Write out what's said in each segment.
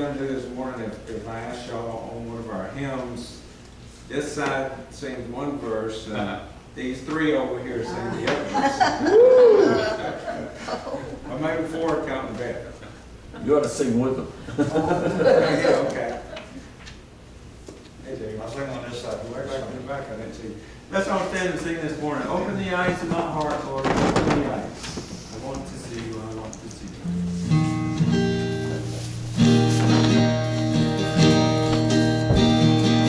down to this morning, if I asked y'all on one of our hymns, this side sings one verse, and these three over here sing the other verse. Or maybe four counting back. You ought to sing with them. Yeah, okay. Hey, Dave, I'll sing on this side. Way back in the back, I didn't see. Let's all stand and sing this morning. Open the eyes of my heart, Lord. Open the eyes. I want to see you. I want to see you.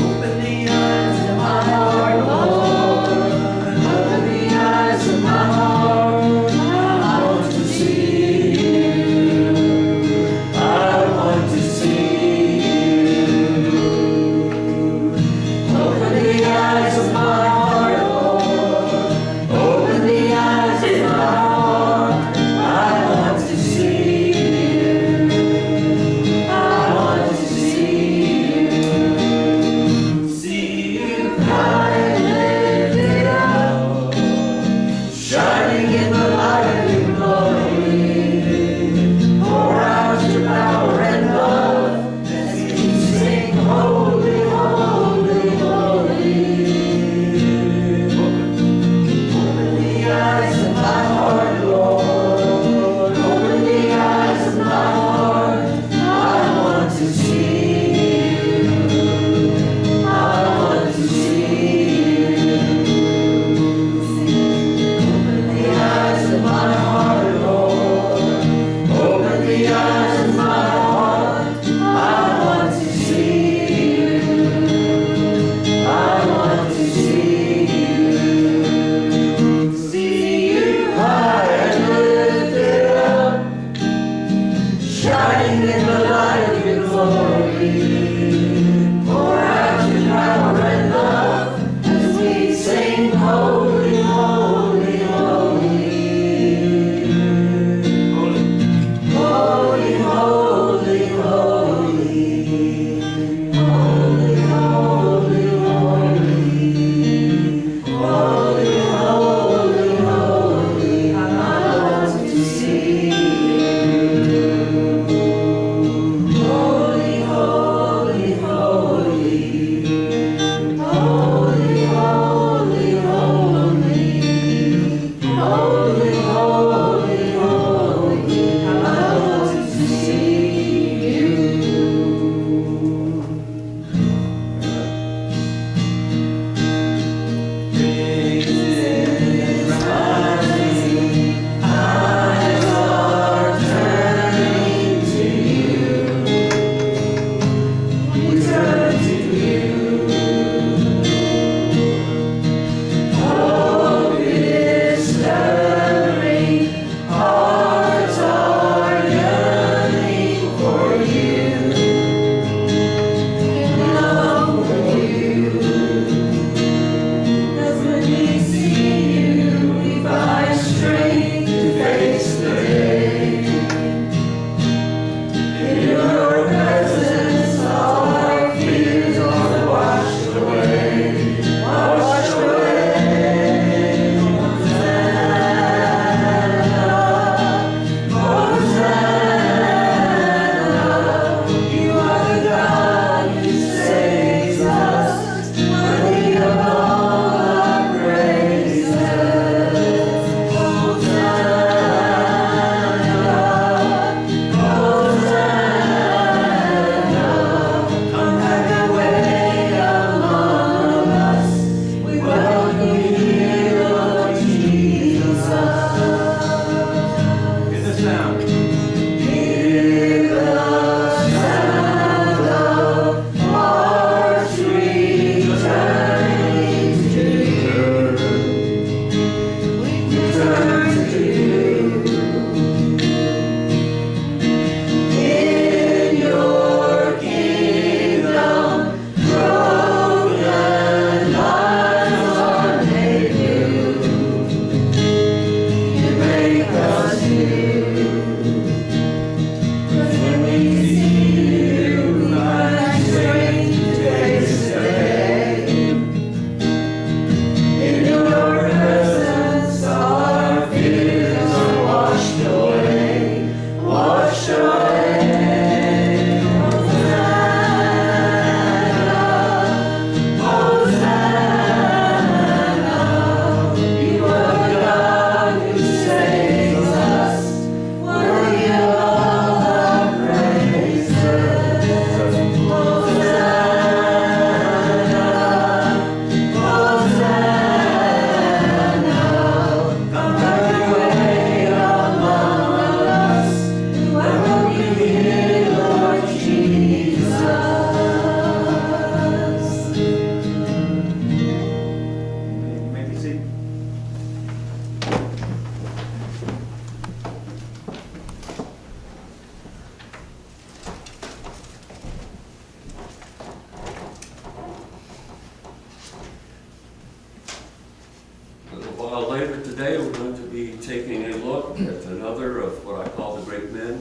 Open the eyes of my heart, Lord. Open the eyes of my heart. I want to see you. I want to see you. Open the eyes of my heart, Lord. Open the eyes of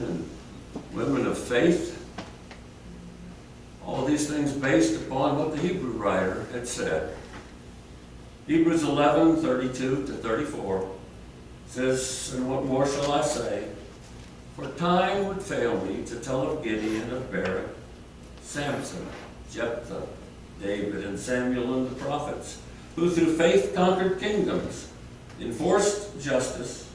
and women of faith. All these things based upon what the Hebrew writer had said. Hebrews 11:32-34 says, "And what more shall I say? For time would fail me to tell of Gideon, of Barak, Samson, Jephthah, David, and Samuel and the prophets, who through faith conquered kingdoms, enforced justice,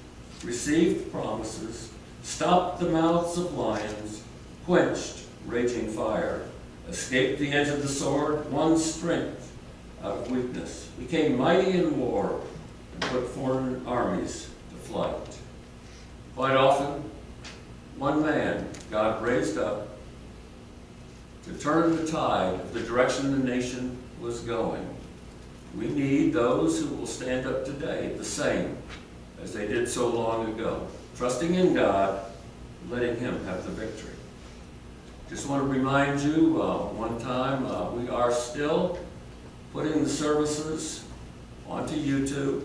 received promises, stopped the mouths of lions, quenched raging fire, escaped the edge of the sword, won strength out of weakness, became mighty in war, and put foreign armies to flight." Quite often, one man God raised up to turn the tide of the direction the nation was going. We need those who will stand up today the same as they did so long ago, trusting in God, letting Him have the victory. Just want to remind you, one time, we are still putting the services onto YouTube.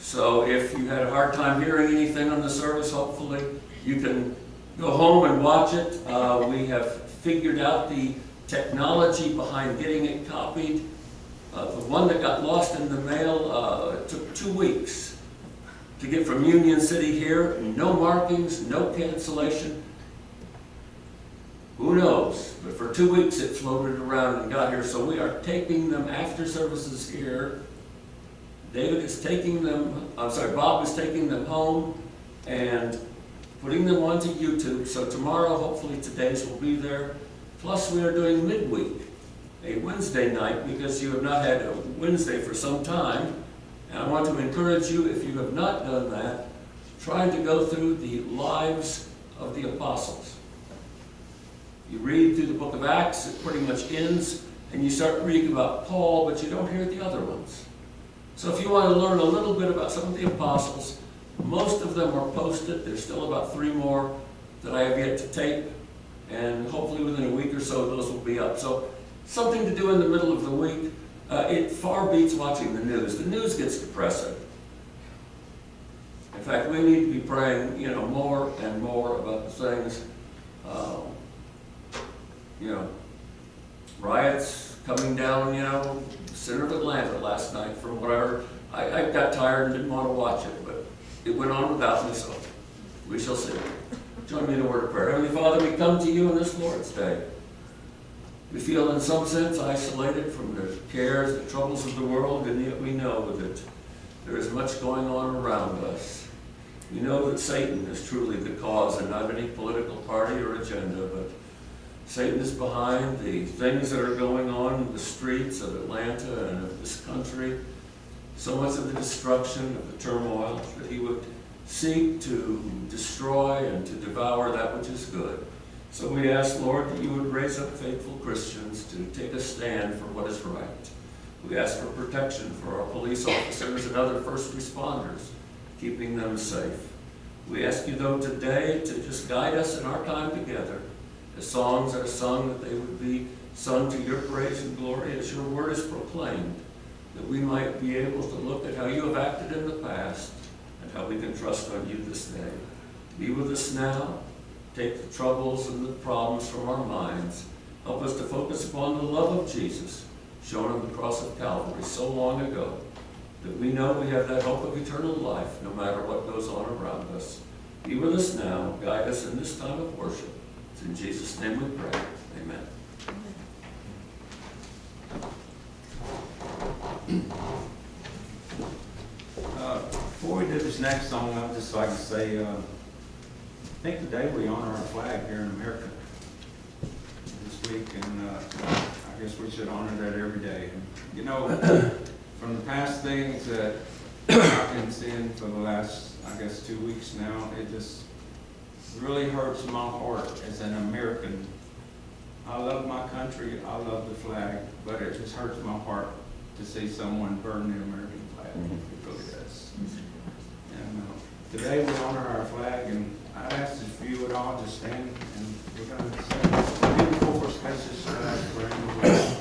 So if you had a hard time hearing anything on the service, hopefully you can go home and watch it. We have figured out the technology behind getting it copied. The one that got lost in the mail, it took 2 weeks to get from Union City here. No markings, no cancellation. Who knows? But for 2 weeks it floated around and got here. So we are taping them after services here. Bob is taking them home and putting them onto YouTube. So tomorrow, hopefully today's will be there. Plus we are doing midweek, a Wednesday night, because you have not had a Wednesday for some time. And I want to encourage you, if you have not done that, try to go through the lives of the apostles. You read through the book of Acts, it pretty much ends, and you start reading about Paul, but you don't hear the other ones. So if you want to learn a little bit about some of the apostles, most of them are posted. There's still about 3 more that I have yet to tape, and hopefully within a week or so those will be up. So something to do in the middle of the week. It far beats watching the news. The news gets depressing. In fact, we need to be praying, more and more about the things. Riots coming down, center of Atlanta last night from what I heard. I got tired and didn't want to watch it, but it went on without me, so we shall see. Join me in a word of prayer. Heavenly Father, we come to you on this Lord's Day. We feel in some sense isolated from the cares, the troubles of the world, and yet we know that there is much going on around us. We know that Satan is truly the cause and not any political party or agenda, but Satan is behind the things that are going on in the streets of Atlanta and of this country. So much of the destruction, of the turmoil, that he would seek to destroy and to devour that which is good. So we ask, Lord, that you would raise up faithful Christians to take a stand for what is right. We ask for protection for our police officers and other first responders, keeping them safe. We ask you, though, today to just guide us in our time together. The songs are sung, that they would be sung to your praise and glory as your word is proclaimed, that we might be able to look at how you have acted in the past and how we can trust on you this day. Be with us now. Take the troubles and the problems from our minds. Help us to focus upon the love of Jesus shown on the cross of Calvary so long ago, that we know we have that hope of eternal life no matter what goes on around us. Be with us now. Guide us in this time of worship. It's in Jesus' name we pray. Amen. Before we do this next song, I'd just like to say, I think today we honor our flag here in America this week, and I guess we should honor that every day. From the past things that I've been seeing for the last, 2 weeks now, it just really hurts my heart as an American. I love my country, I love the flag, but it just hurts my heart to see someone burn the American flag. It really does. And today we honor our flag, and I'd ask if you would all just stand, and we're going to sing beautiful for spacious flag for anyone.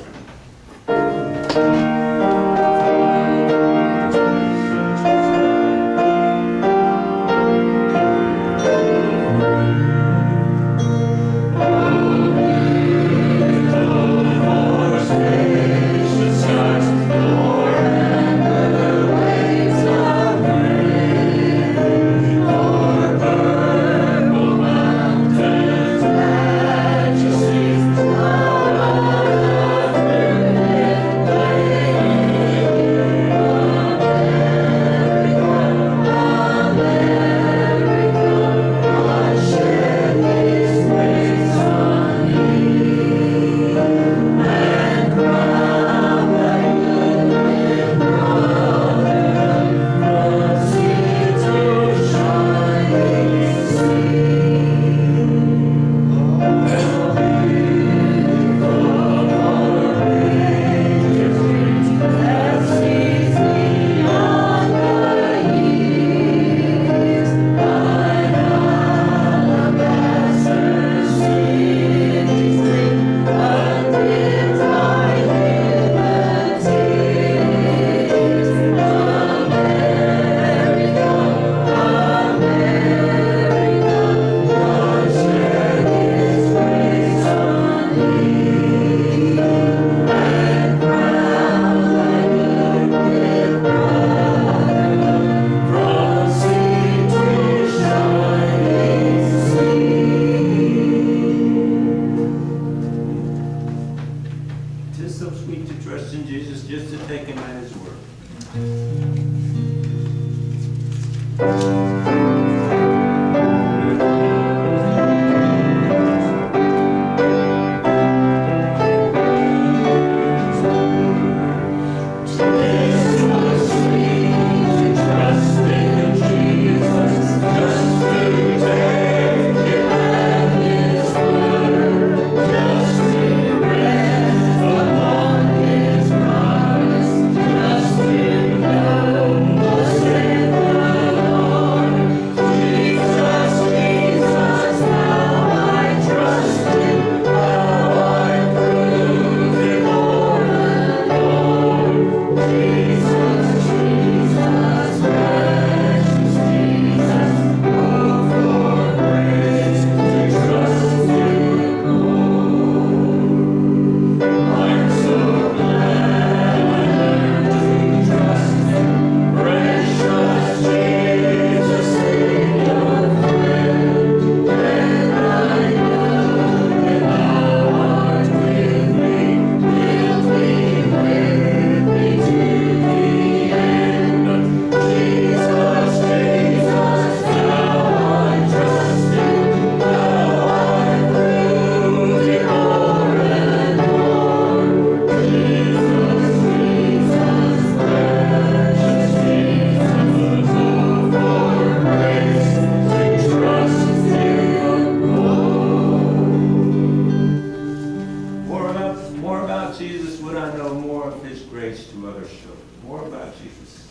Jesus.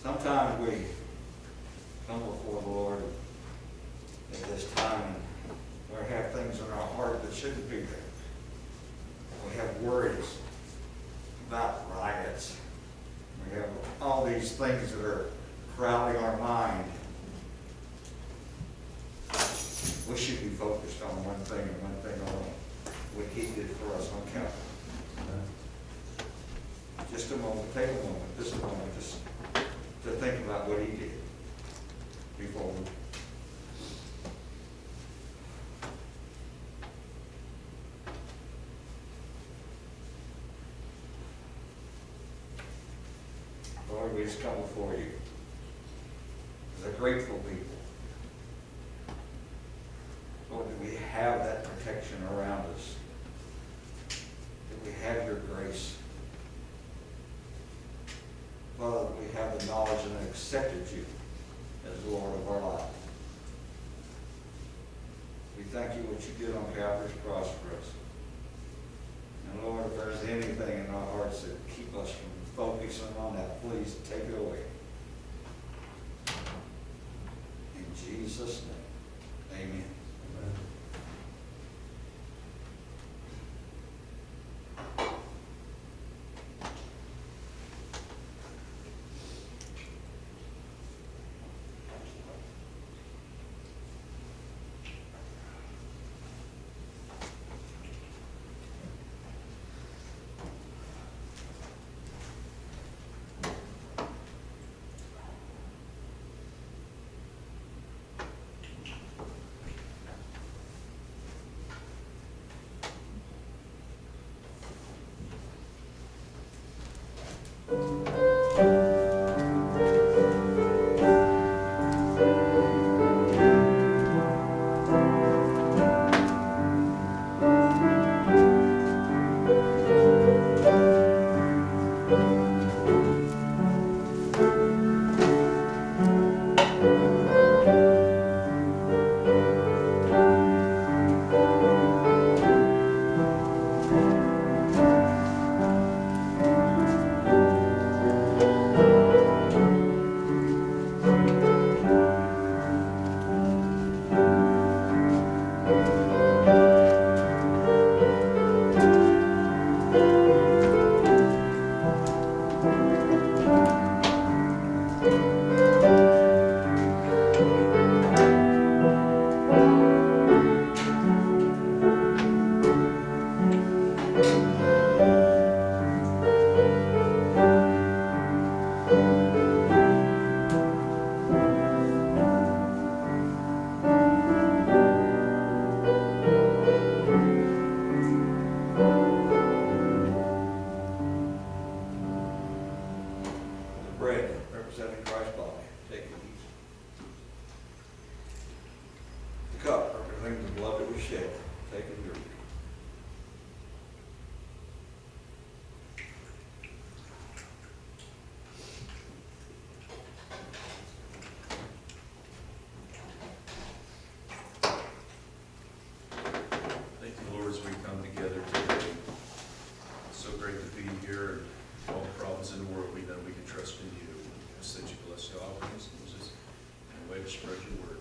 Sometimes we come before the Lord at this time and we have things in our heart that shouldn't be there. We have worries about riots. We have all these things that are crowding our mind. We should be focused on one thing and one thing only. What He did for us on Calvary. Just a moment, take a moment, just a moment, just to think about what He did before we. Lord, we just come before You as a grateful people. Lord, that we have that protection around us, that we have Your grace. Father, that we have the knowledge and accepted You you did on Calvary's cross for us. And Lord, if there's anything in our hearts that keep us from focusing on that, please take it away. In Jesus' name, amen. Bread representing Christ's body. Take it easy. The cup representing the blood that was shed. Take it drink. Thank you, Lord, as we come together today. It's so great to be here, and all the problems in the world, we know we can trust in you. We ask that you bless the offerings and a way to spread your word.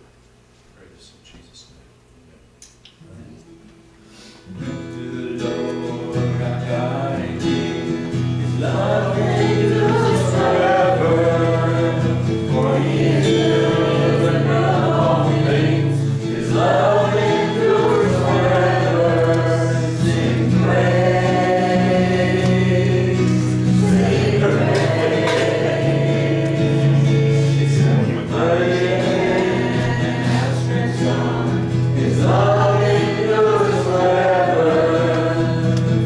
Pray this in Jesus' name. Amen. To the Lord our God and King, His love endures forever. For He is good and of all things, His love endures forever. Sing praise, sing praise, sing praise, and has been sung. His love endures forever.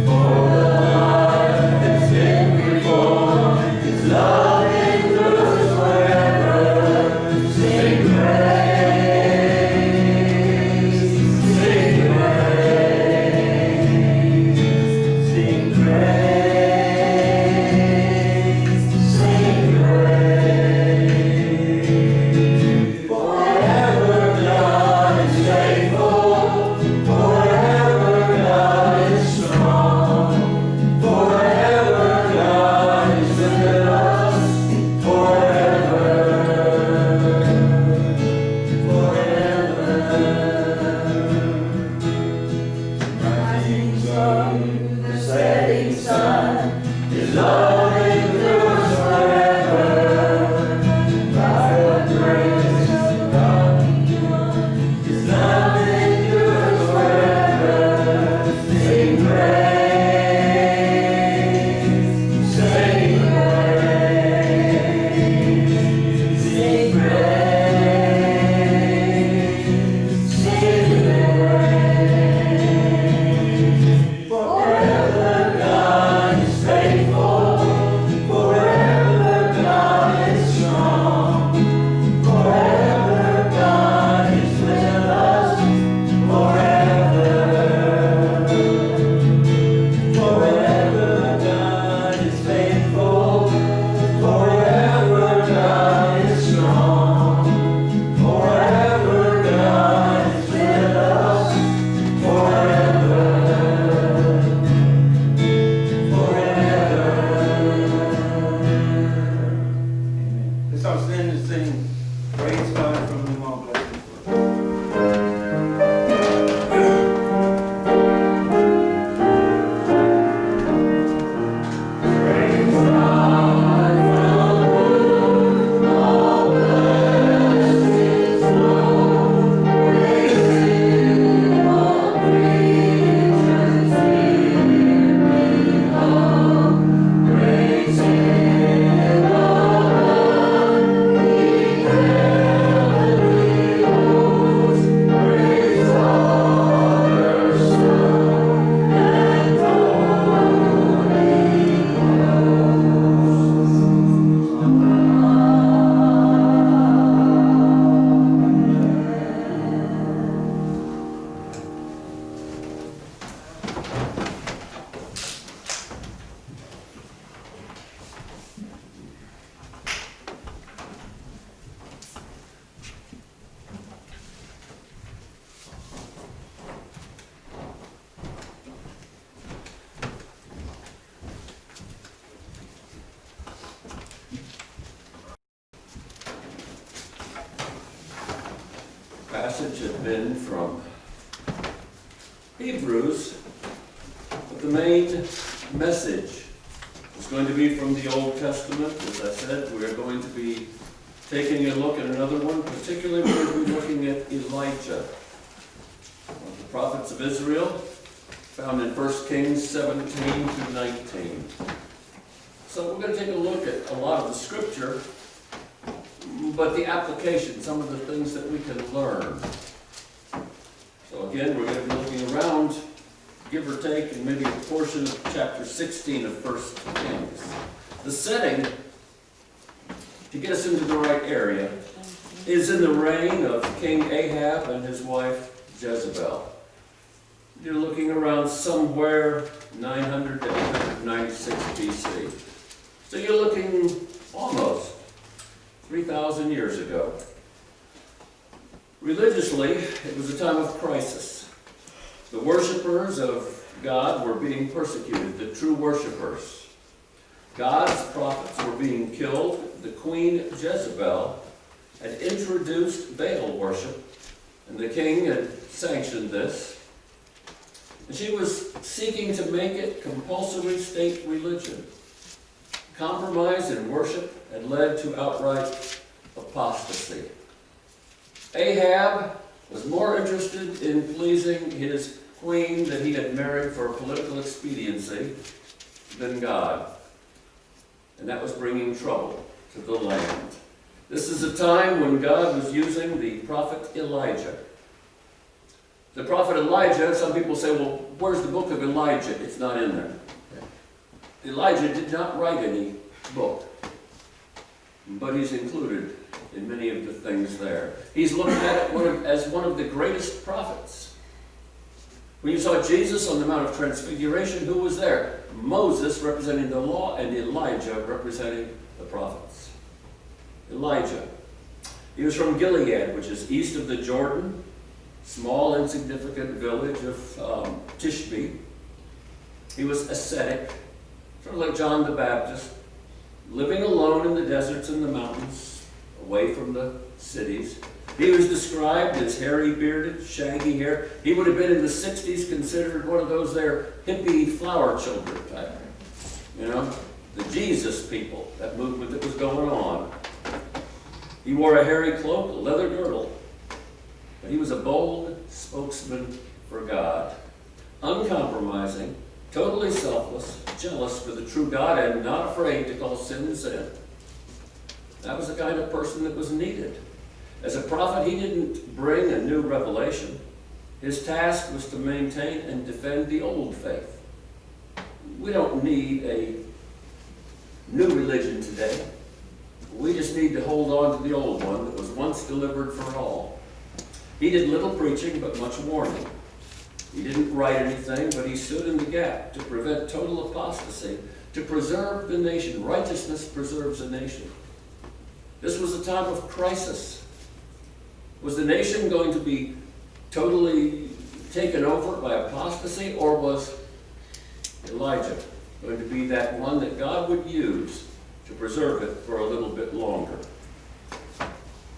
For the heart that's been reborn, His love endures forever. Sing Forever God is faithful. passage had been from Hebrews, but the main message is going to be from the Old Testament. As I said, we're going to be taking a look at another one, particularly we're going to be looking at Elijah, one of the prophets of Israel, found in 1 Kings 17 to 19. So we're going to take a look at a lot of the scripture, but the application, some of the things that we can learn. So again, we're going to be looking around, give or take, in maybe a portion of chapter 16 of 1 Kings. The setting, to get us into the right area, is in the reign of King Ahab and his wife Jezebel. You're looking around somewhere 900 to 896 BC. So you're looking almost 3,000 years ago. Religiously, it was a time of crisis. The worshipers of God were being persecuted, the true worshipers. God's prophets were being killed. The queen Jezebel had introduced Baal worship, and the king had sanctioned this. And she was seeking to make it compulsory state religion. Compromise in worship had led to outright apostasy. Ahab was more interested in pleasing his queen that he had married for political expediency than God. And that was bringing trouble to the land. This is a time when God was using the prophet Elijah. The prophet Elijah, some people say, well, where's the book of Elijah? It's not in there. Elijah did not write any book, but he's included in many of the things there. He's looked at as one of the greatest prophets. When you saw Jesus on the Mount of Transfiguration, who was there? Moses representing the law and Elijah representing the prophets. Elijah. He was from Gilead, which is east of the Jordan, small insignificant village of Tishbe. He was ascetic, sort of like John the Baptist, living alone in the deserts and the mountains, away from the cities. He was described as hairy, bearded, shaggy hair. He would have been in the 60s considered one of those there hippie flower children type. You know, the Jesus people, that movement that was going on. He wore a hairy cloak, a leather girdle. But he was a bold spokesman for God. Uncompromising, totally selfless, jealous for the true God, and not afraid to call sin sin. That was the kind of person that was needed. As a prophet, he didn't bring a new revelation. His task was to maintain and defend the old faith. We don't need a new religion today. We just need to hold on to the old one that was once delivered for all. He did little preaching, but much warning. He didn't write anything, but he stood in the gap to prevent total apostasy, to preserve the nation. Righteousness preserves a nation. This was a time of crisis. Was the nation going to be totally taken over by apostasy, or was Elijah going to be that one that God would use to preserve it for a little bit longer?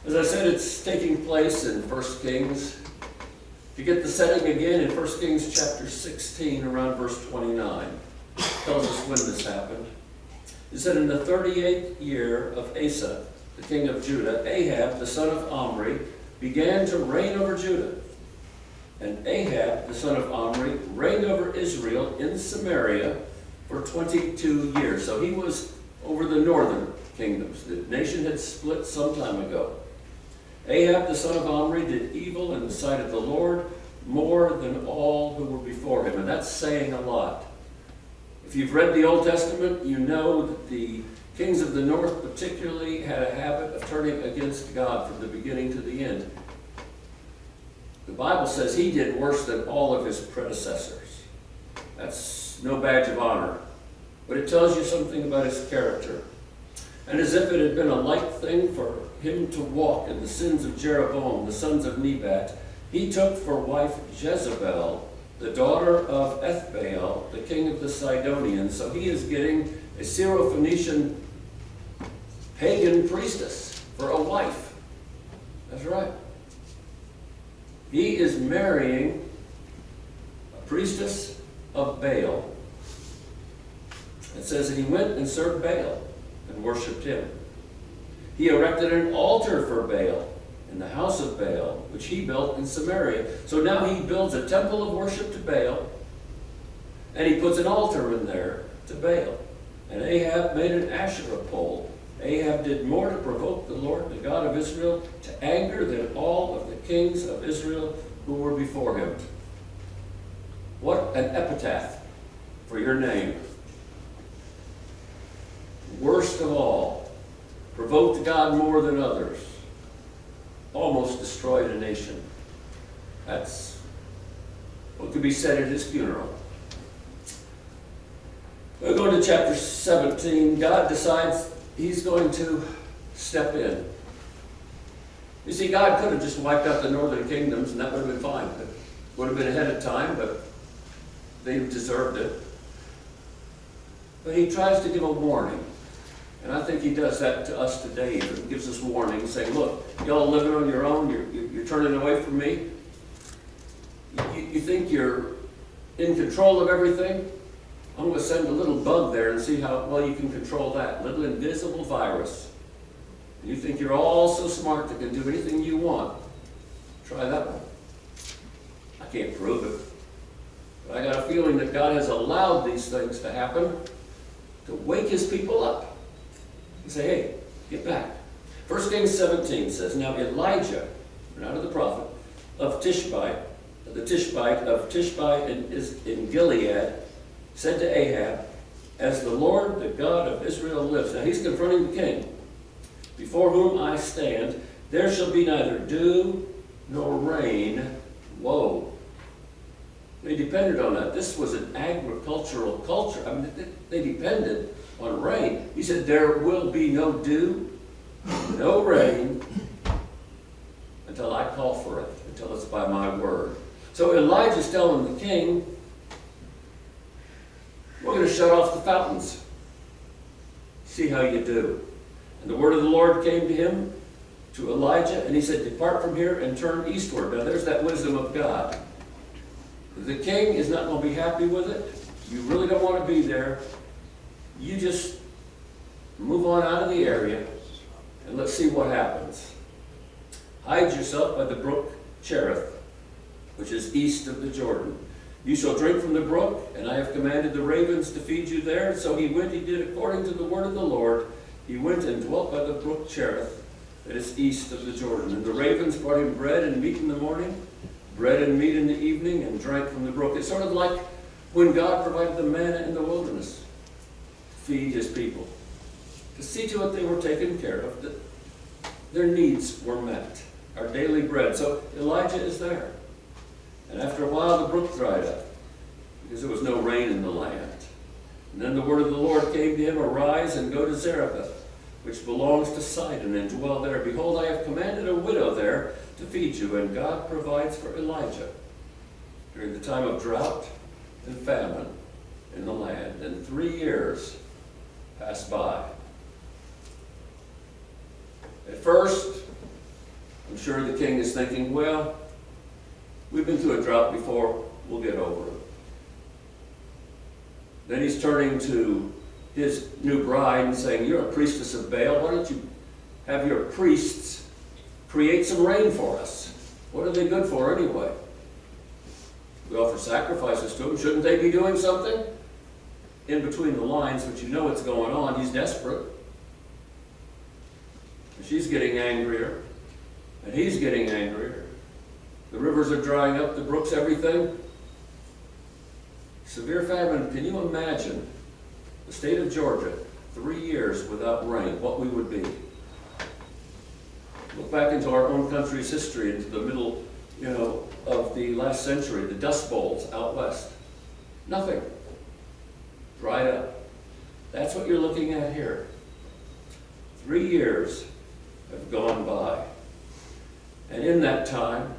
As I said, it's taking place in 1 Kings. If you get the setting again in 1 Kings chapter 16, around verse 29, it tells us when this happened. It said, in the 38th year of Asa, the king of Judah, Ahab, the son of Omri, began to reign over Judah. And Ahab, the son of Omri, reigned over Israel in Samaria for 22 years. So he was over the northern kingdoms. The nation had split some time ago. Ahab, the son of Omri, did evil in the sight of the Lord more than all who were before him. And that's saying a lot. If you've read the Old Testament, you know that the kings of the north particularly had a habit of turning against God from the beginning to the end. The Bible says he did worse than all of his predecessors. That's no badge of honor, but it tells you something about his character. And as if it had been a light thing for him to walk in the sins of Jeroboam, the sons of Nebat, he took for wife Jezebel, the daughter of Ethbaal, the king of the Sidonians. So he is getting a Syrophoenician pagan priestess for a wife. That's right. He is marrying a priestess of Baal. It says that he went and served Baal and worshipped him. He erected an altar for Baal in the house of Baal, which he built in Samaria. So now he builds a temple of worship to Baal, and he puts an altar in there to Baal. And Ahab made an Asherah pole. Ahab did more to provoke the Lord, the God of Israel, to anger than all of the kings of Israel who were before him. What an epitaph for your name. Worst of all, provoked God more than others, almost destroyed a nation. That's what could be said at his funeral. We'll go to chapter 17. God decides he's going to step in. You see, God could have just wiped out the northern kingdoms and that would have been fine. It would have been ahead of time, but they deserved it. But he tries to give a warning. And I think he does that to us today. He gives us warnings saying, look, y'all living on your own, you're turning away from me. You think you're in control of everything? I'm going to send a little bug there and see how well you can control that. Little invisible virus. You think you're all so smart that can do anything you want. Try that one. I can't prove it. But I got a feeling that God has allowed these things to happen to wake his people up. And say, hey, get back. 1 Kings 17 says, now Elijah, not of the prophet, of Tishbe, the Tishbite of Tishbe in Gilead, said to Ahab, as the Lord, the God of Israel lives. Now he's confronting the king. Before whom I stand, there shall be neither dew nor rain. Whoa. They depended on that. This was an agricultural culture. I mean, they depended on rain. He said, there will be no dew, no rain, until I call for it, until it's by my word. So Elijah's telling the king, we're going to shut off the fountains. See how you do. And the word of the Lord came to him, to Elijah, and he said, depart from here and turn eastward. Now there's that wisdom of God. The king is not going to be happy with it. You really don't want to be there. You just move on out of the area and let's see what happens. Hide yourself by the brook Cherith, which is east of the Jordan. You shall drink from the brook, and I have commanded the ravens to feed you there. So he went, he did according to the word of the Lord. He went and dwelt by the brook Cherith, that is east of the Jordan. And the ravens brought him bread and meat in the morning, bread and meat in the evening, and drank from the brook. It's sort of like when God provided the manna in the wilderness to feed his people, to see to it they were taken care of, that their needs were met, our daily bread. So Elijah is there. And after a while, the brook dried up, because there was no rain in the land. And then the word of the Lord came to him, arise and go to Zarephath, which belongs to Sidon, and dwell there. Behold, I have commanded a widow there to feed you, and God provides for Elijah during the time of drought and famine in the land. And 3 years passed by. At first, I'm sure the king is thinking, well, we've been through a drought before, we'll get over it. Then he's turning to his new bride and saying, you're a priestess of Baal, why don't you have your priests create some rain for us? What are they good for anyway? We offer sacrifices to them. Shouldn't they be doing something? In between the lines, but you know what's going on. He's desperate. And she's getting angrier. And he's getting angrier. The rivers are drying up, the brooks, everything. Severe famine. Can you imagine the state of Georgia, 3 years without rain, what we would be? Look back into our own country's history, into the middle, of the last century, the Dust Bowls out west. Nothing. Dried up. That's what you're looking at here. 3 years have gone by. And in that time,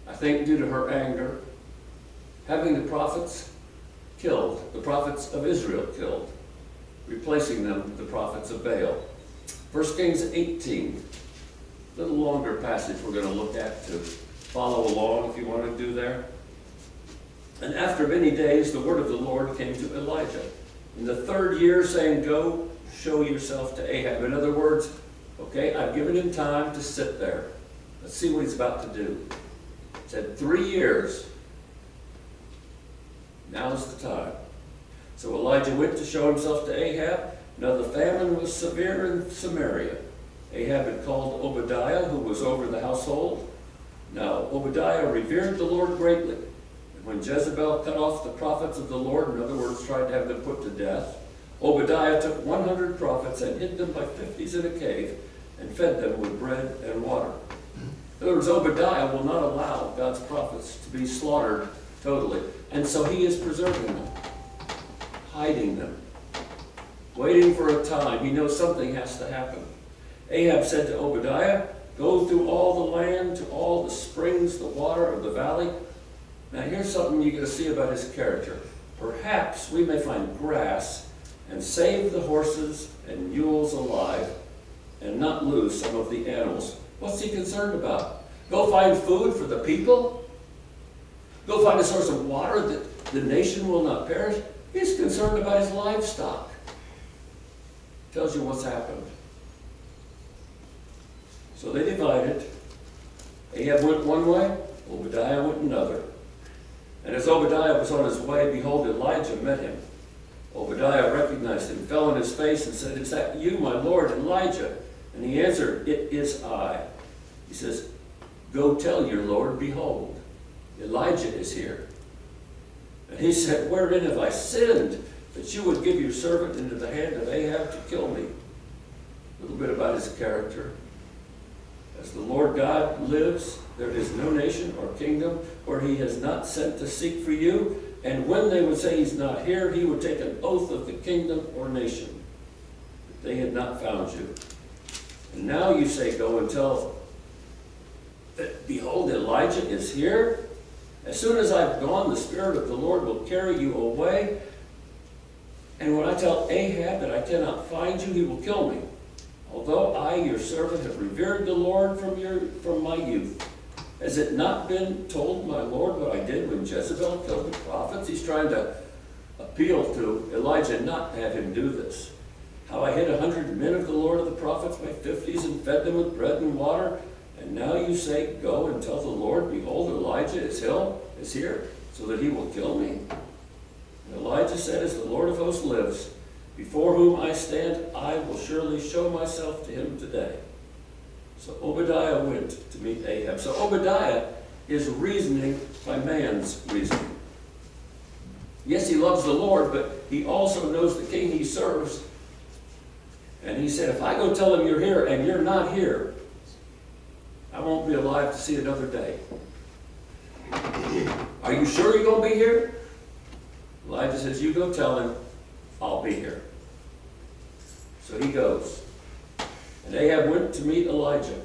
I think due to her anger, having the prophets killed, the prophets of Israel killed, replacing them with the prophets of Baal. 1 Kings 18 little longer passage we're going to look at to follow along if you want to do there. And after many days, the word of the Lord came to Elijah in the 3rd year, saying, go show yourself to Ahab. In other words, okay, I've given him time to sit there. Let's see what he's about to do. It said 3 years. Now's the time. So Elijah went to show himself to Ahab. Now the famine was severe in Samaria. Ahab had called Obadiah, who was over the household. Now Obadiah revered the Lord greatly. And when Jezebel cut off the prophets of the Lord, in other words, tried to have them put to death, Obadiah took 100 prophets and hid them by 50s in a cave and fed them with bread and water. In other words, Obadiah will not allow God's prophets to be slaughtered totally. And so he is preserving them, hiding them, waiting for a time. He knows something has to happen. Ahab said to Obadiah, go through all the land, to all the springs, the water of the valley. Now here's something you're going to see about his character. Perhaps we may find grass and save the horses and mules alive and not lose some of the animals. What's he concerned about? Go find food for the people? Go find a source of water that the nation will not perish? He's concerned about his livestock. Tells you what's happened. So they divided. Ahab went one way, Obadiah went another. And as Obadiah was on his way, behold, Elijah met him. Obadiah recognized him, fell on his face, and said, is that you, my lord, Elijah? And he answered, it is I. He says, go tell your lord, behold, Elijah is here. And he said, wherein have I sinned, that you would give your servant into the hand of Ahab to kill me? A little bit about his character. As the Lord God lives, there is no nation or kingdom where he has not sent to seek for you. And when they would say he's not here, he would take an oath of the kingdom or nation that they had not found you. And now you say, go and tell that, behold, Elijah is here. As soon as I've gone, the Spirit of the Lord will carry you away. And when I tell Ahab that I cannot find you, he will kill me. Although I, your servant, have revered the Lord from my youth. Has it not been told my Lord what I did when Jezebel killed the prophets? He's trying to appeal to Elijah not to have him do this. How I hid 100 men of the Lord of the prophets by 50s and fed them with bread and water. And now you say, go and tell the Lord, behold, Elijah is here, so that he will kill me. And Elijah said, as the Lord of hosts lives, before whom I stand, I will surely show myself to him today. So Obadiah went to meet Ahab. So Obadiah is reasoning by man's reasoning. Yes, he loves the Lord, but he also knows the king he serves. And he said, if I go tell him you're here and you're not here, I won't be alive to see another day. Are you sure you're going to be here? Elijah says, you go tell him, I'll be here. So he goes. And Ahab went to meet Elijah.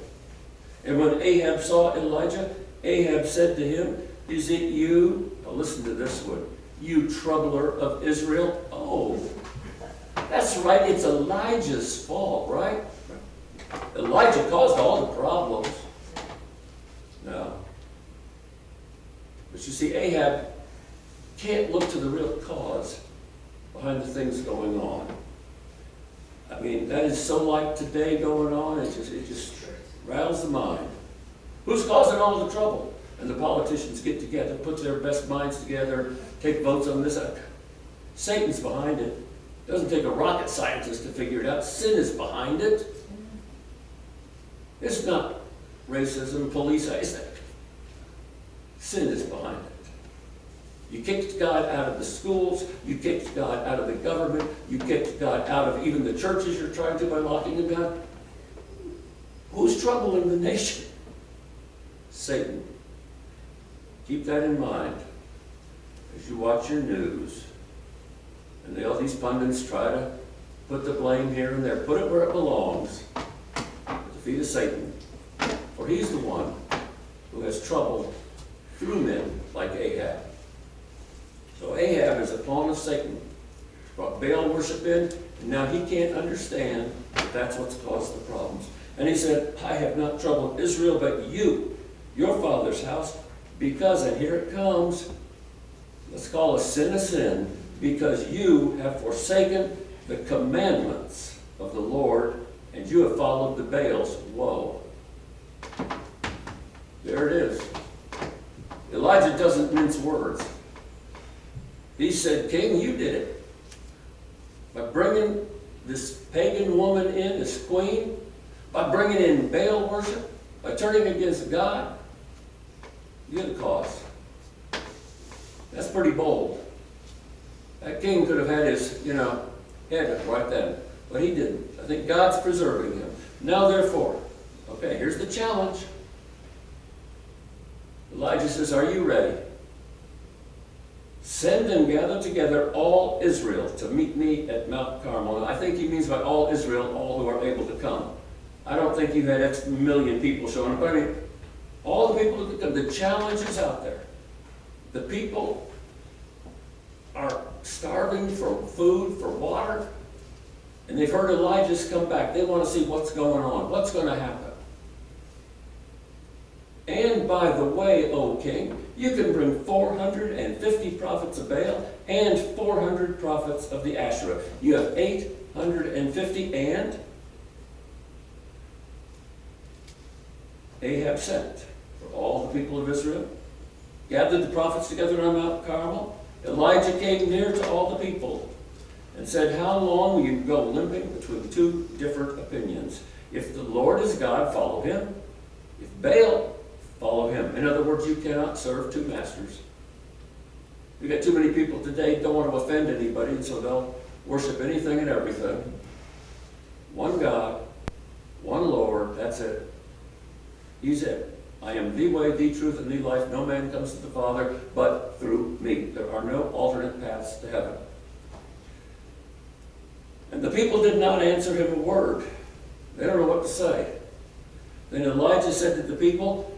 And when Ahab saw Elijah, Ahab said to him, is it you? Now listen to this one. You troubler of Israel. Oh, that's right. It's Elijah's fault, right? Elijah caused all the problems. No. But you see, Ahab can't look to the real cause behind the things going on. I mean, that is so like today going on, it just rattles the mind. Who's causing all the trouble? And the politicians get together, put their best minds together, take votes on this. Satan's behind it. It doesn't take a rocket scientist to figure it out. Sin is behind it. It's not racism, police, sin is behind it. You kicked God out of the schools, you kicked God out of the government, you kicked God out of even the churches you're trying to by locking them down. Who's troubling the nation? Satan. Keep that in mind as you watch your news. And all these pundits try to put the blame here and there. Put it where it belongs. At the feet of Satan. For he's the one who has trouble through men like Ahab. So Ahab is a pawn of Satan. Brought Baal worship in, and now he can't understand the That's what's caused the problems. And he said, I have not troubled Israel, but you, your father's house, because, and here it comes, let's call a sin, because you have forsaken the commandments of the Lord, and you have followed the Baals. Whoa. There it is. Elijah doesn't mince words. He said, King, you did it. By bringing this pagan woman in as queen, by bringing in Baal worship, by turning against God, you're the cause. That's pretty bold. That king could have had his, head up right then, but he didn't. I think God's preserving him. Now, therefore, okay, here's the challenge. Elijah says, are you ready? Send and gather together all Israel to meet me at Mount Carmel. And I think he means by all Israel, all who are able to come. I don't think you had X million people showing up. I mean, all the people who could come. The challenge is out there. The people are starving for food, for water, and they've heard Elijah's come back. They want to see what's going on, what's going to happen. And by the way, O king, you can bring 450 prophets of Baal and 400 prophets of the Asherah. You have 850, and Ahab sent for all the people of Israel, gathered the prophets together on Mount Carmel. Elijah came near to all the people and said, how long will you go limping between two different opinions? If the Lord is God, follow him. If Baal, follow him. In other words, you cannot serve two masters. We've got too many people today don't want to offend anybody, and so they'll worship anything and everything. One God, one Lord, that's it. He's it. I am the way, the truth, and the life. No man comes to the Father but through me. There are no alternate paths to heaven. And the people did not answer him a word. They don't know what to say. Then Elijah said to the people,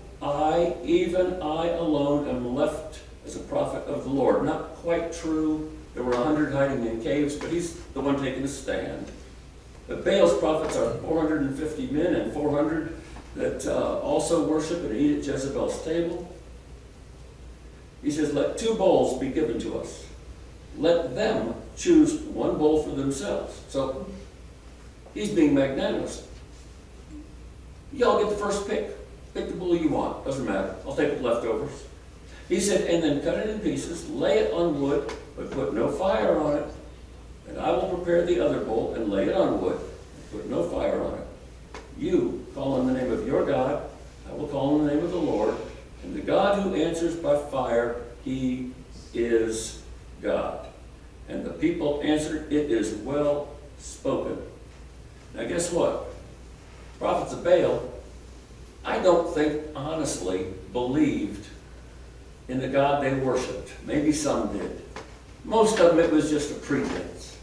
even I alone am left as a prophet of the Lord. Not quite true. There were 100 hiding in caves, but he's the one taking a stand. But Baal's prophets are 450 men and 400 that also worship and eat at Jezebel's table. He says, let 2 bowls be given to us. Let them choose 1 bowl for themselves. So he's being magnanimous. Y'all get the first pick. Pick the bowl you want. Doesn't matter. I'll take the leftovers. He said, and then cut it in pieces, lay it on wood, but put no fire on it. And I will prepare the other bowl and lay it on wood, and put no fire on it. You call on the name of your God, I will call on the name of the Lord, and the God who answers by fire, he is God. And the people answered, it is well spoken. Now guess what? Prophets of Baal, I don't think honestly believed in the God they worshipped. Maybe some did. Most of them, it was just a pretense.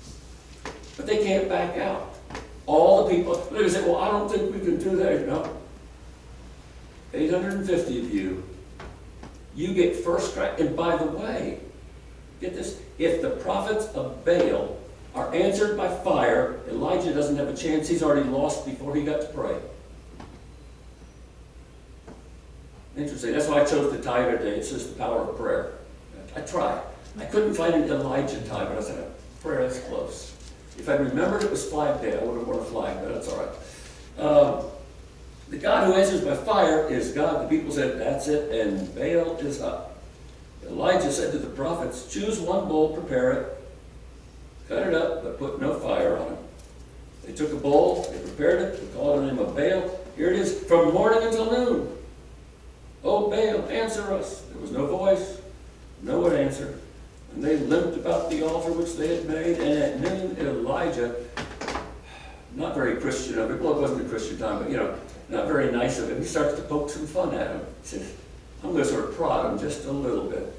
But they can't back out. All the people, they're going to say, well, I don't think we can do that. No. 850 of you, you get first crack. And by the way, get this, if the prophets of Baal are answered by fire, Elijah doesn't have a chance. He's already lost before he got to pray. Interesting. That's why I chose the tie today. It says the power of prayer. I tried. I couldn't find an Elijah tie, but I said, prayer is close. If I remembered it was Flag Day, I would have worn a flag, but that's all right. The God who answers by fire is God. The people said, that's it, and Baal is up. Elijah said to the prophets, choose 1 bowl, prepare it, cut it up, but put no fire on it. They took a bowl, they prepared it, they called the name of Baal. Here it is, from morning until noon. Oh, Baal, answer us. There was no voice, no one answered. And they limped about the altar which they had made, and at noon Elijah, not very Christian of it, well, it wasn't a Christian time, but not very nice of him, he starts to poke some fun at him. He says, I'm going to sort of prod him just a little bit.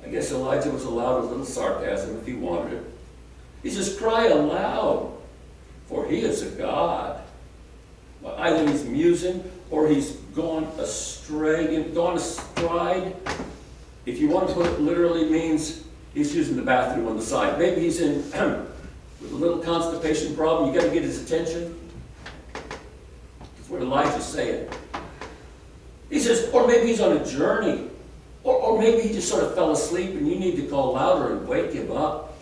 I guess Elijah was allowed a little sarcasm if he wanted it. He says, cry aloud, for he is a God. Well, either he's musing or he's gone astray, gone astride. If you want to put it literally, means he's using the bathroom on the side. Maybe he's in with a little constipation problem. You got to get his attention. That's what Elijah's saying. He says, or maybe he's on a journey. Or maybe he just sort of fell asleep and you need to call louder and wake him up.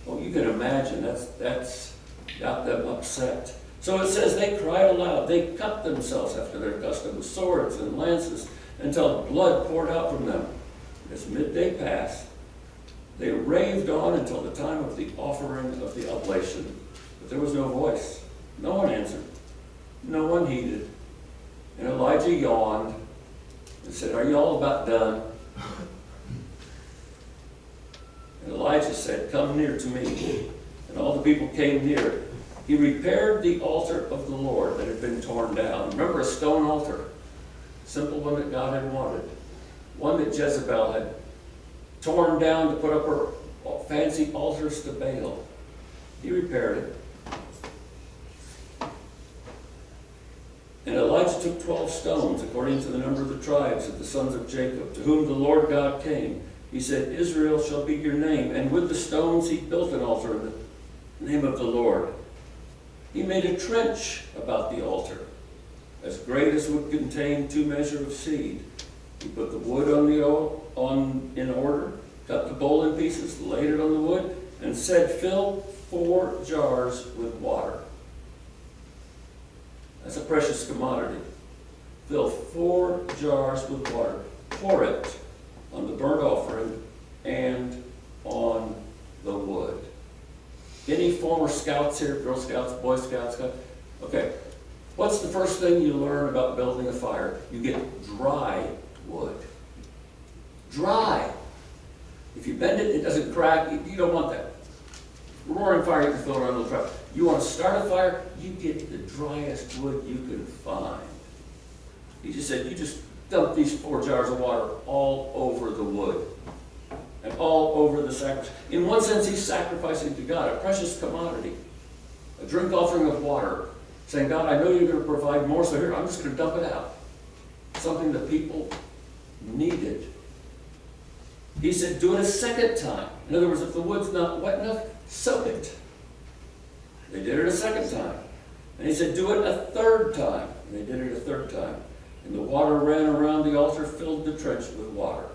Well, you can imagine that's got them upset. So it says they cried aloud. They cut themselves after their custom with swords and lances until blood poured out from them. As midday passed, they raved on until the time of the offering of the oblation. But there was no voice. No one answered. No one heeded. And Elijah yawned and said, are you all about done? And Elijah said, come near to me. And all the people came near. He repaired the altar of the Lord that had been torn down. Remember, a stone altar. Simple one that God had wanted. One that Jezebel had torn down to put up her fancy altars to Baal. He repaired it. And Elijah took 12 stones, according to the number of the tribes of the sons of Jacob, to whom the Lord God came. He said, Israel shall be your name. And with the stones he built an altar in the name of the Lord. He made a trench about the altar, as great as would contain 2 measures of seed. He put the wood in order, cut the bowl in pieces, laid it on the wood, and said, fill 4 jars with water. That's a precious commodity. Fill 4 jars with water. Pour it on the burnt offering and on the wood. Any former scouts here, Girl Scouts, Boy Scouts? Okay. What's the first thing you learn about building a fire? You get dry wood. Dry. If you bend it, it doesn't crack. You don't want that. Roaring fire, you can throw it on the truck. You want to start a fire, you get the driest wood you can find. He just said, you just dump these 4 jars of water all over the wood and all over the sacrifice. In one sense, he's sacrificing to God, a precious commodity, a drink offering of water, saying, God, I know you're going to provide more, so here, I'm just going to dump it out. Something that people needed. He said, do it a second time. In other words, if the wood's not wet enough, soak it. They did it a second time. And he said, do it a third time. And they did it a third time. And the water ran around the altar, filled the trench with water.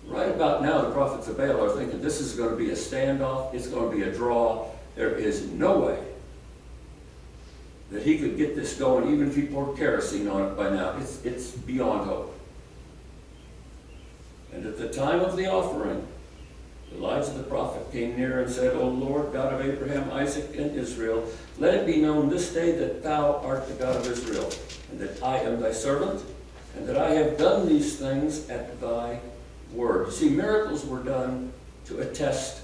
Right about now, the prophets of Baal are thinking this is going to be a standoff. It's going to be a draw. There is no way that he could get this going, even if he poured kerosene on it by now. It's beyond hope. And at the time of the offering, Elijah the prophet came near and said, O Lord, God of Abraham, Isaac, and Israel, let it be known this day that thou art the God of Israel, and that I am thy servant, and that I have done these things at thy word. You see, miracles were done to attest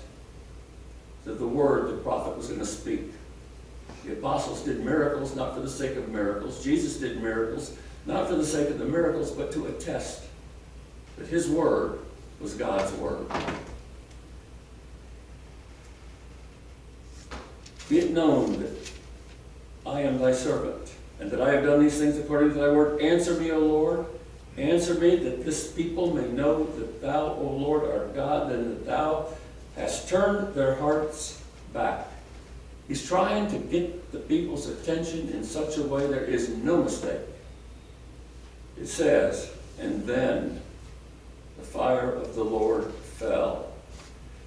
that the word the prophet was going to speak. The apostles did miracles not for the sake of miracles. Jesus did miracles not for the sake of the miracles, but to attest that his word was God's word. Be it known that I am thy servant, and that I have done these things according to thy word. Answer me, O Lord. Answer me, that this people may know that thou, O Lord, art God, and that thou hast turned their hearts back. He's trying to get the people's attention in such a way there is no mistake. It says, and then the fire of the Lord fell.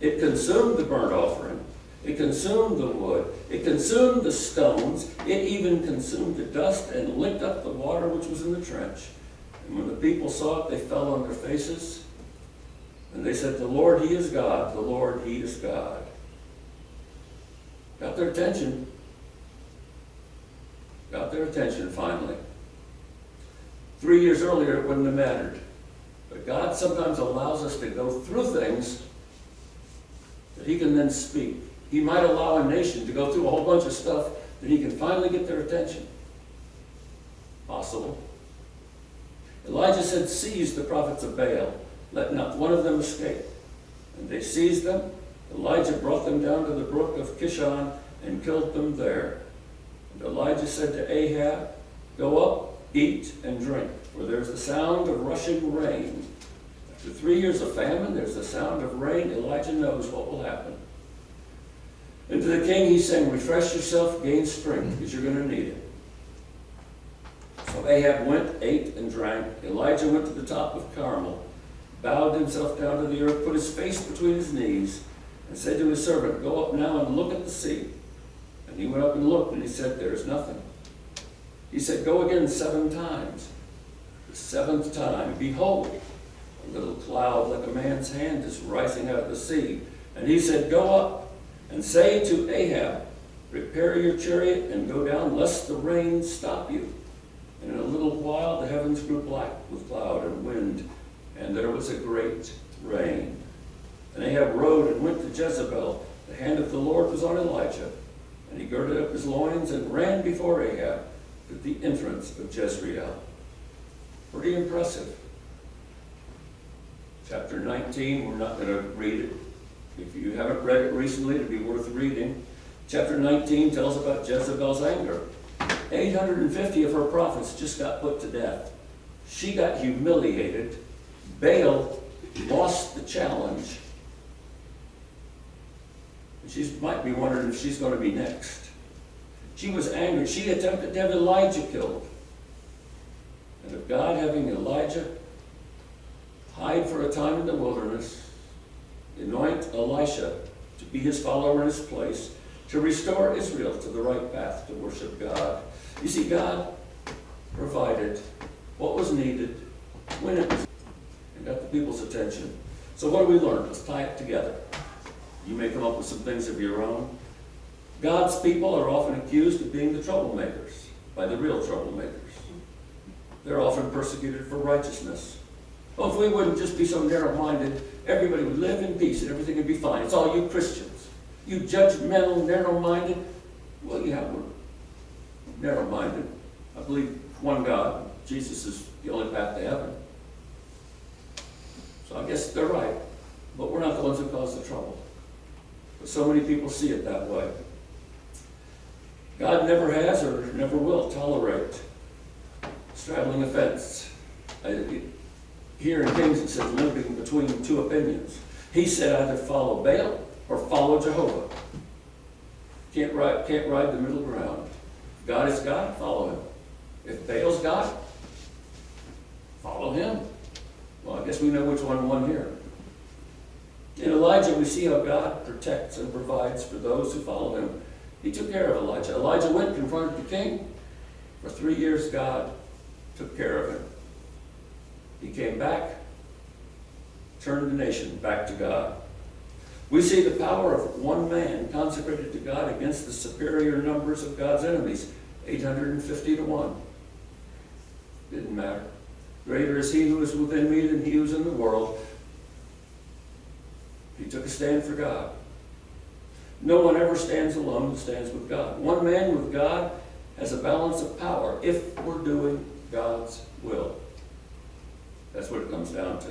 It consumed the burnt offering. It consumed the wood. It consumed the stones. It even consumed the dust and licked up the water which was in the trench. And when the people saw it, they fell on their faces. And they said, the Lord, he is God. The Lord, he is God. Got their attention. Got their attention finally. 3 years earlier, it wouldn't have mattered. But God sometimes allows us to go through things that he can then speak. He might allow a nation to go through a whole bunch of stuff that he can finally get their attention. Possible. Elijah said, seize the prophets of Baal. Let not one of them escape. And they seized them. Elijah brought them down to the brook of Kishon and killed them there. And Elijah said to Ahab, go up, eat, and drink, for there's the sound of rushing rain. After 3 years of famine, there's the sound of rain. Elijah knows what will happen. And to the king he sang, refresh yourself, gain strength, because you're going to need it. So Ahab went, ate, and drank. Elijah went to the top of Carmel, bowed himself down to the earth, put his face between his knees, and said to his servant, "Go up now and look at the sea." And he went up and looked, and he said, "There is nothing." He said, "Go again 7 times. The 7th time, behold, a little cloud like a man's hand is rising out of the sea. And he said, Go up and say to Ahab, Prepare your chariot and go down, lest the rain stop you." And in a little while the heavens grew black with cloud and wind, and there was a great rain. And Ahab rode and went to Jezebel. The hand of the Lord was on Elijah, and he girded up his loins and ran before Ahab to the entrance of Jezreel. Pretty impressive. Chapter 19, we're not going to read it. If you haven't read it recently, it'd be worth reading. Chapter 19 tells about Jezebel's anger. 850 of her prophets just got put to death. She got humiliated. Baal lost the challenge. She might be wondering if she's going to be next. She was angry. She attempted to have Elijah killed. And of God having Elijah hide for a time in the wilderness, anoint Elisha to be his follower in his place, to restore Israel to the right path to worship God. You see, God provided what was needed when it was, and got the people's attention. So what do we learn? Let's tie it together. You may come up with some things of your own. God's people are often accused of being the troublemakers by the real troublemakers. They're often persecuted for righteousness. Well, if we wouldn't just be so narrow-minded, everybody would live in peace and everything would be fine. It's all you Christians. You judgmental, narrow-minded. Well, you have one. Narrow-minded. I believe one God. Jesus is the only path to heaven. So I guess they're right. But we're not the ones who cause the trouble. But so many people see it that way. God never has or never will tolerate straddling a fence. Here in Kings it says living between 2 opinions. He said either follow Baal or follow Jehovah. Can't ride the middle ground. If God is God, follow him. If Baal's God, follow him. Well, I guess we know which one won here. In Elijah, we see how God protects and provides for those who follow him. He took care of Elijah. Elijah went and confronted the king. For 3 years, God took care of him. He came back, turned the nation back to God. We see the power of one man consecrated to God against the superior numbers of God's enemies, 850 to 1. Didn't matter. Greater is he who is within me than he who is in the world. He took a stand for God. No one ever stands alone and stands with God. One man with God has a balance of power if we're doing God's will. That's what it comes down to.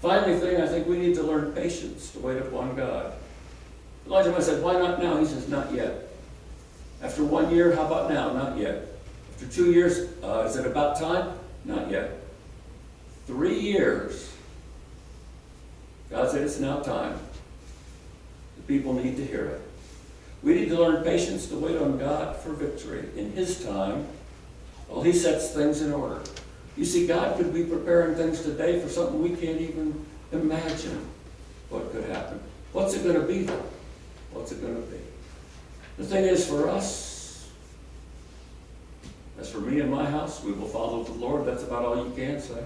Finally, thing, I think we need to learn patience to wait upon God. Elijah might have said, "Why not now?" He says, "Not yet." After 1 year, how about now? Not yet. After 2 years, is it about time? Not yet. 3 years. God said it's now time. The people need to hear it. We need to learn patience to wait on God for victory. In his time, well, he sets things in order. You see, God could be preparing things today for something we can't even imagine what could happen. What's it going to be, though? What's it going to be? The thing is, for us, as for me and my house, we will follow the Lord. That's about all you can say.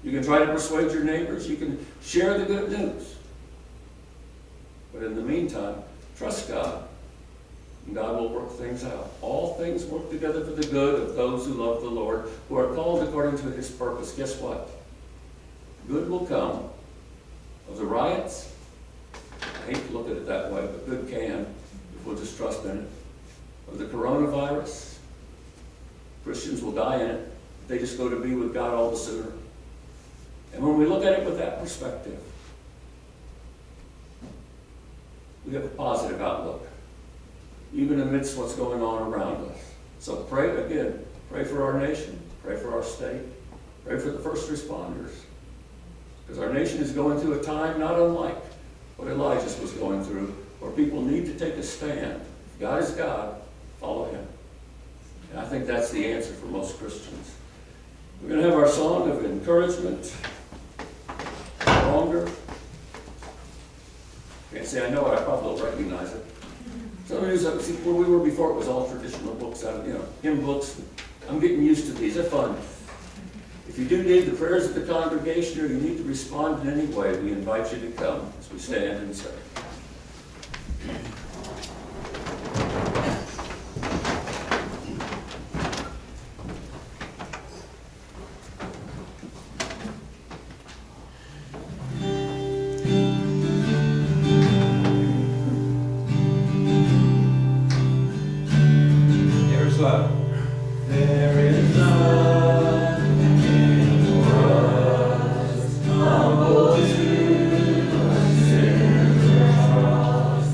You can try to persuade your neighbors. You can share the good news. But in the meantime, trust God. And God will work things out. All things work together for the good of those who love the Lord, who are called according to his purpose. Guess what? Good will come of the riots. I hate to look at it that way, but good can, if we'll just trust in it. Of the coronavirus. Christians will die in it if they just go to be with God all the sooner. And when we look at it with that perspective, we have a positive outlook, even amidst what's going on around us. So pray again. Pray for our nation. Pray for our state. Pray for the first responders. Because our nation is going through a time not unlike what Elijah was going through, where people need to take a stand. If God is God, follow him. And I think that's the answer for most Christians. We're going to have our song of encouragement. Longer. Can't say I know it, I probably will recognize it. Some of these, see, where we were before, it was all traditional books out of, hymn books. I'm getting used to these, they're fun. If you do need the prayers of the congregation or you need to respond in any way, we invite you to come as we stand and sing. There's love. There is love in the world, humble to a sinner's cross.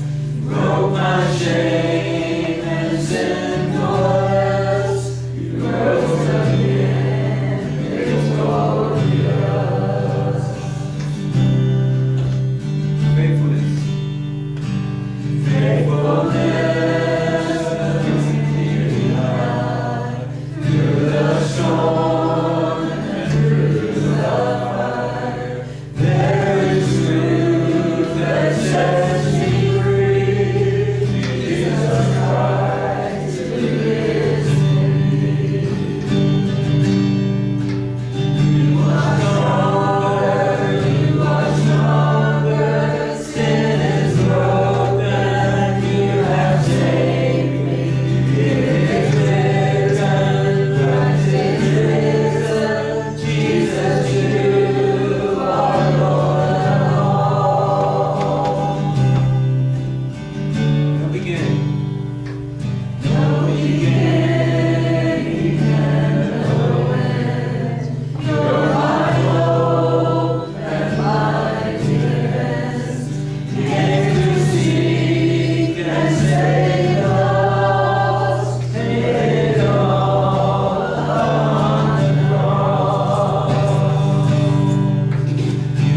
Broke my shame and sin for us. You rose again, it's glorious. Faithfulness. Faithfulness. Storm and through the fire, there is truth that sets me free. Jesus Christ lives in me. You are stronger, sin is broken, you have saved me. It is written, Christ is risen, Jesus, you are Lord of all. No beginning. No beginning and no end. You're my hope and my defense. Came to seek and save the lost. Paid it all on the cross.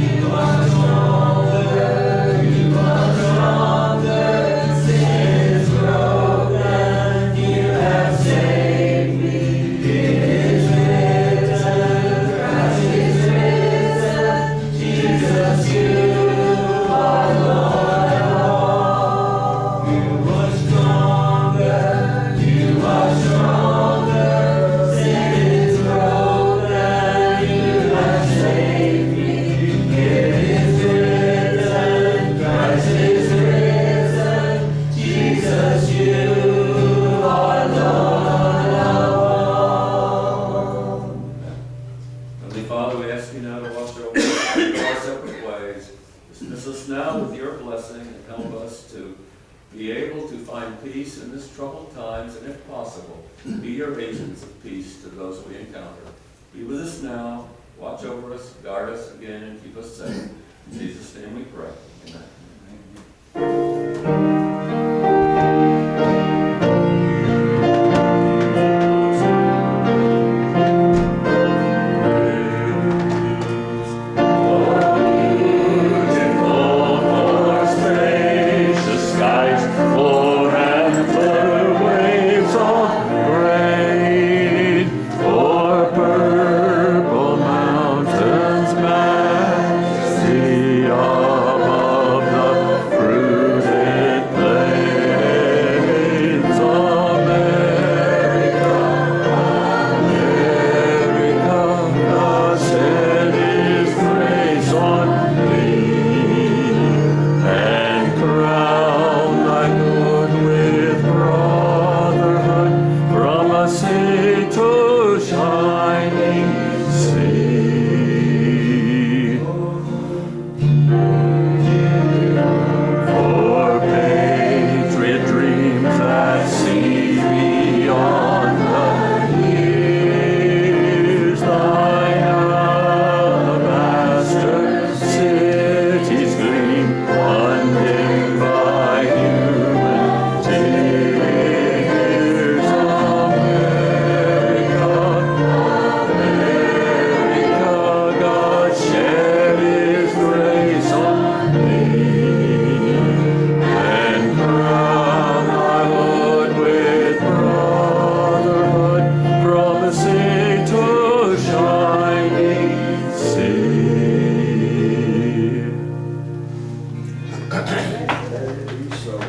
You are stronger, sin is broken, you have saved me. It is written, Christ is risen, Jesus, you are Lord of all. You are stronger, sin is broken, you have saved me. It is written, Christ is risen, Jesus, you are Lord of all. Heavenly Father, we ask you now to watch over us in our separate ways. Dismiss us now with your blessing and help us to be able to find peace in this troubled times, and if possible, be your agents of peace to those we encounter. Be with us now, watch over us, guard us again, and keep us safe. In Jesus' name we pray. Amen. Purple mountains, majesty above the So